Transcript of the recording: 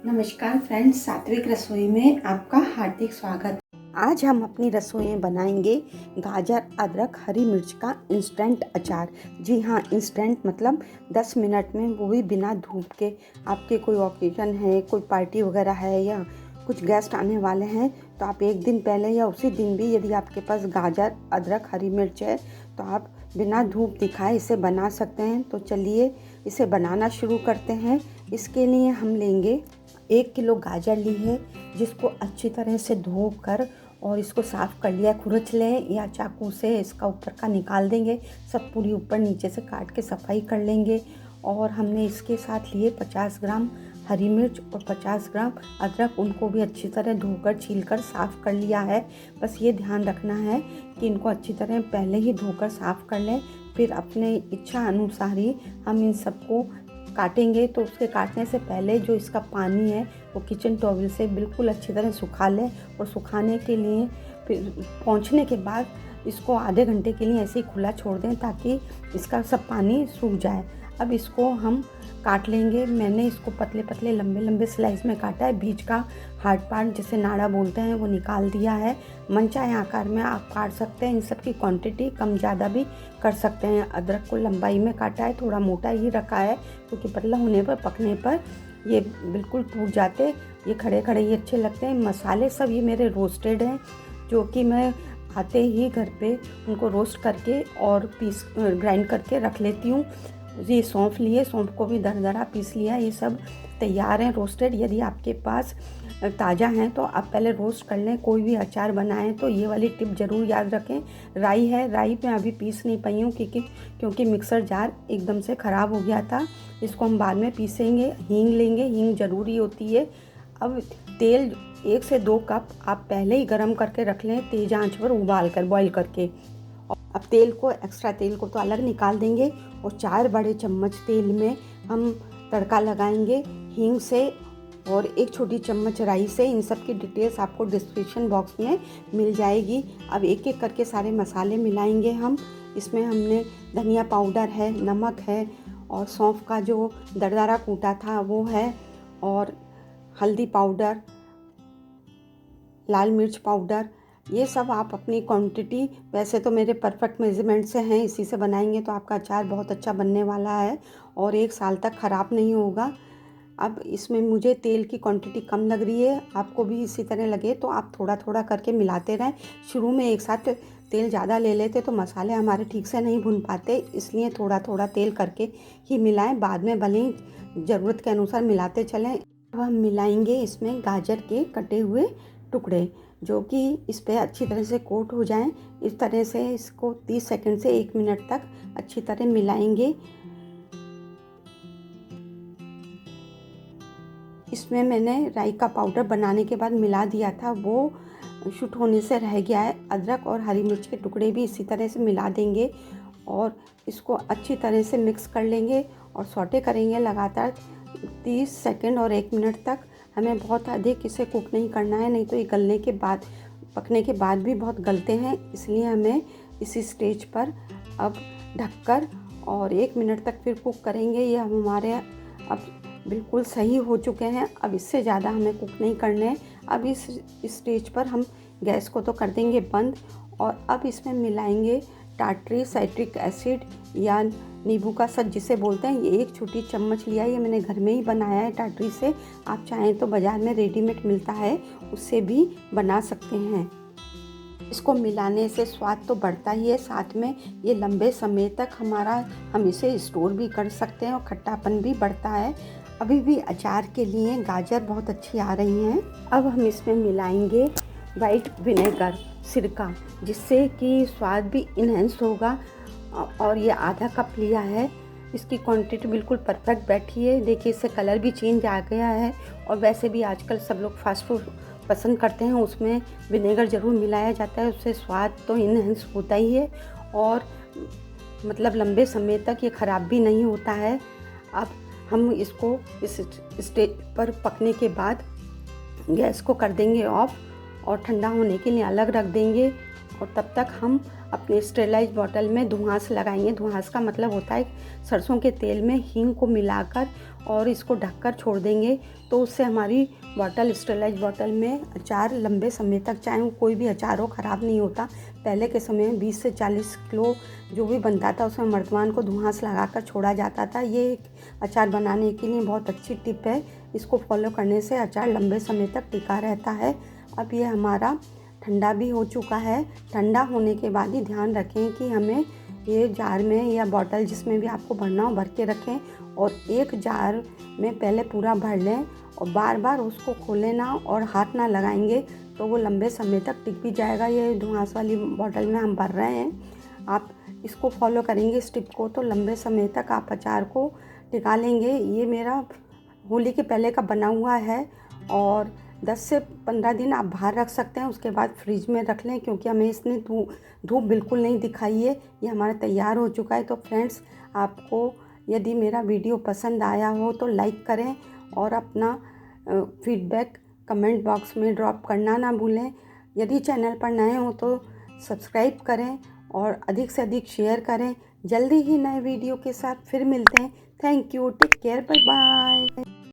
नमस्कार फ्रेंड्स, सात्विक रसोई में आपका हार्दिक स्वागत। आज हम अपनी रसोई में बनाएंगे गाजर, अदरक, हरी मिर्च का इंस्टेंट अचार। जी हाँ, इंस्टेंट मतलब 10 मिनट में, वो भी बिना धूप के। आपके कोई ओकेजन है, कोई पार्टी वगैरह है या कुछ गेस्ट आने वाले हैं तो आप एक दिन पहले या उसी दिन भी यदि आपके पास गाजर, अदरक, हरी मिर्च है तो आप बिना धूप दिखाए इसे बना सकते हैं। तो चलिए इसे बनाना शुरू करते हैं। इसके लिए हम लेंगे 1 किलो गाजर ली है, जिसको अच्छी तरह से धोकर और इसको साफ़ कर लिया। खुरच लें या चाकू से इसका ऊपर का निकाल देंगे, सब पूरी ऊपर नीचे से काट के सफाई कर लेंगे। और हमने इसके साथ लिए 50 ग्राम हरी मिर्च और 50 ग्राम अदरक, उनको भी अच्छी तरह धोकर छीलकर साफ़ कर लिया है। बस ये ध्यान रखना है कि इनको अच्छी तरह पहले ही धोकर साफ़ कर लें, फिर अपने इच्छा अनुसार ही हम इन सबको काटेंगे। तो उसके काटने से पहले जो इसका पानी है वो किचन टॉवल से बिल्कुल अच्छी तरह सुखा लें। और सुखाने के लिए फिर पोंछने के बाद इसको आधे घंटे के लिए ऐसे ही खुला छोड़ दें ताकि इसका सब पानी सूख जाए। अब इसको हम काट लेंगे। मैंने इसको पतले पतले लंबे लंबे स्लाइस में काटा है। बीच का हार्ड पार्ट जिसे नाड़ा बोलते हैं वो निकाल दिया है। मनचाहे आकार में आप काट सकते हैं। इन सब की क्वांटिटी कम ज़्यादा भी कर सकते हैं। अदरक को लंबाई में काटा है, थोड़ा मोटा ही रखा है क्योंकि पतला होने पर, पकने पर ये बिल्कुल टूट जाते। ये खड़े खड़े ही अच्छे लगते हैं। मसाले सब ये मेरे रोस्टेड हैं, जो कि मैं आते ही घर पे उनको रोस्ट करके और पीस ग्राइंड करके रख लेती हूँ। ये सौंफ लिए, सौंफ को भी दरदरा पीस लिया। ये सब तैयार हैं रोस्टेड। यदि आपके पास ताज़ा हैं तो आप पहले रोस्ट कर लें। कोई भी अचार बनाएं तो ये वाली टिप ज़रूर याद रखें। राई है, राई मैं अभी पीस नहीं पाई हूँ क्योंकि मिक्सर जार एकदम से ख़राब हो गया था। इसको हम बाद में पीसेंगे। हींग लेंगे, हींग ज़रूरी होती है। अब तेल 1 से 2 कप आप पहले ही गर्म करके रख लें, तेज़ आंच पर उबाल कर, बॉईल करके। अब तेल को, एक्स्ट्रा तेल को तो अलग निकाल देंगे और 4 बड़े चम्मच तेल में हम तड़का लगाएंगे हींग से और 1 छोटी चम्मच राई से। इन सब की डिटेल्स आपको डिस्क्रिप्शन बॉक्स में मिल जाएगी। अब एक एक करके सारे मसाले मिलाएंगे हम। इसमें हमने धनिया पाउडर है, नमक है और सौंफ का जो दरदरा कूटा था वो है, और हल्दी पाउडर, लाल मिर्च पाउडर। ये सब आप अपनी क्वांटिटी, वैसे तो मेरे परफेक्ट मेजरमेंट से हैं, इसी से बनाएंगे तो आपका अचार बहुत अच्छा बनने वाला है और 1 साल तक ख़राब नहीं होगा। अब इसमें मुझे तेल की क्वांटिटी कम लग रही है, आपको भी इसी तरह लगे तो आप थोड़ा थोड़ा करके मिलाते रहें। शुरू में एक साथ तेल ज़्यादा ले लेते तो मसाले हमारे ठीक से नहीं भुन पाते, इसलिए थोड़ा थोड़ा तेल करके ही मिलाएं। बाद में भले ही ज़रूरत के अनुसार मिलाते चलें। अब हम मिलाएंगे इसमें गाजर के कटे हुए टुकड़े, जो कि इस पर अच्छी तरह से कोट हो जाएं। इस तरह से इसको 30 सेकंड से 1 मिनट तक अच्छी तरह मिलाएंगे। इसमें मैंने राई का पाउडर बनाने के बाद मिला दिया था, वो शूट होने से रह गया है। अदरक और हरी मिर्च के टुकड़े भी इसी तरह से मिला देंगे और इसको अच्छी तरह से मिक्स कर लेंगे और सौटे करेंगे लगातार 30 सेकंड और 1 मिनट तक। हमें बहुत अधिक इसे कुक नहीं करना है, नहीं तो ये गलने के बाद, पकने के बाद भी बहुत गलते हैं। इसलिए हमें इसी स्टेज पर अब ढककर और 1 मिनट तक फिर कुक करेंगे। ये हमारे अब बिल्कुल सही हो चुके हैं। अब इससे ज़्यादा हमें कुक नहीं करने हैं। अब इस स्टेज पर हम गैस को तो कर देंगे बंद और अब इसमें मिलाएंगे टार्टरी साइट्रिक एसिड या नींबू का सच जिसे बोलते हैं। ये 1 छोटी चम्मच लिया है, ये मैंने घर में ही बनाया है टार्टरी से। आप चाहें तो बाज़ार में रेडीमेड मिलता है, उससे भी बना सकते हैं। इसको मिलाने से स्वाद तो बढ़ता ही है, साथ में ये लंबे समय तक हम इसे स्टोर भी कर सकते हैं और खट्टापन भी बढ़ता है। अभी भी अचार के लिए गाजर बहुत अच्छी आ रही हैं। अब हम इसमें मिलाएंगे वाइट विनेगर, सिरका, जिससे कि स्वाद भी इन्हेंस होगा। और ये आधा कप लिया है। इसकी क्वांटिटी बिल्कुल परफेक्ट बैठी है। देखिए इससे कलर भी चेंज आ गया है। और वैसे भी आजकल सब लोग फास्ट फूड पसंद करते हैं, उसमें विनेगर ज़रूर मिलाया जाता है। उससे स्वाद तो इन्हेंस होता ही है और मतलब लंबे समय तक ये ख़राब भी नहीं होता है। अब हम इसको इस स्टेज पर पकने के बाद गैस को कर देंगे ऑफ और ठंडा होने के लिए अलग रख देंगे। और तब तक हम अपने स्टेरलाइज बॉटल में धुआंस लगाएंगे। धुआंस का मतलब होता है सरसों के तेल में हींग को मिलाकर और इसको ढककर छोड़ देंगे तो उससे हमारी बॉटल, स्टेरलाइज बॉटल में अचार लंबे समय तक, चाहे वो कोई भी अचार हो, ख़राब नहीं होता। पहले के समय में 20 से 40 किलो जो भी बनता था उसमें मर्तबान को धुआं से लगाकर छोड़ा जाता था। ये एक अचार बनाने के लिए बहुत अच्छी टिप है। इसको फॉलो करने से अचार लंबे समय तक टिका रहता है। अब ये हमारा ठंडा भी हो चुका है। ठंडा होने के बाद ही ध्यान रखें कि हमें ये जार में या बॉटल जिसमें भी आपको भरना हो भर के रखें, और एक जार में पहले पूरा भर लें और बार बार उसको खोलें ना और हाथ ना लगाएंगे तो वो लंबे समय तक टिक भी जाएगा। ये धुआंस वाली बॉटल में हम भर रहे हैं। आप इसको फॉलो करेंगे इस टिप को तो लंबे समय तक आप अचार को टिका लेंगे। ये मेरा होली के पहले का बना हुआ है और 10 से 15 दिन आप बाहर रख सकते हैं, उसके बाद फ्रिज में रख लें, क्योंकि हमें इसने धूप बिल्कुल नहीं दिखाई है। ये हमारा तैयार हो चुका है। तो फ्रेंड्स, आपको यदि मेरा वीडियो पसंद आया हो तो लाइक करें और अपना फीडबैक कमेंट बॉक्स में ड्रॉप करना ना भूलें। यदि चैनल पर नए हो तो सब्सक्राइब करें और अधिक से अधिक शेयर करें। जल्दी ही नए वीडियो के साथ फिर मिलते हैं। Thank you, take care, bye bye.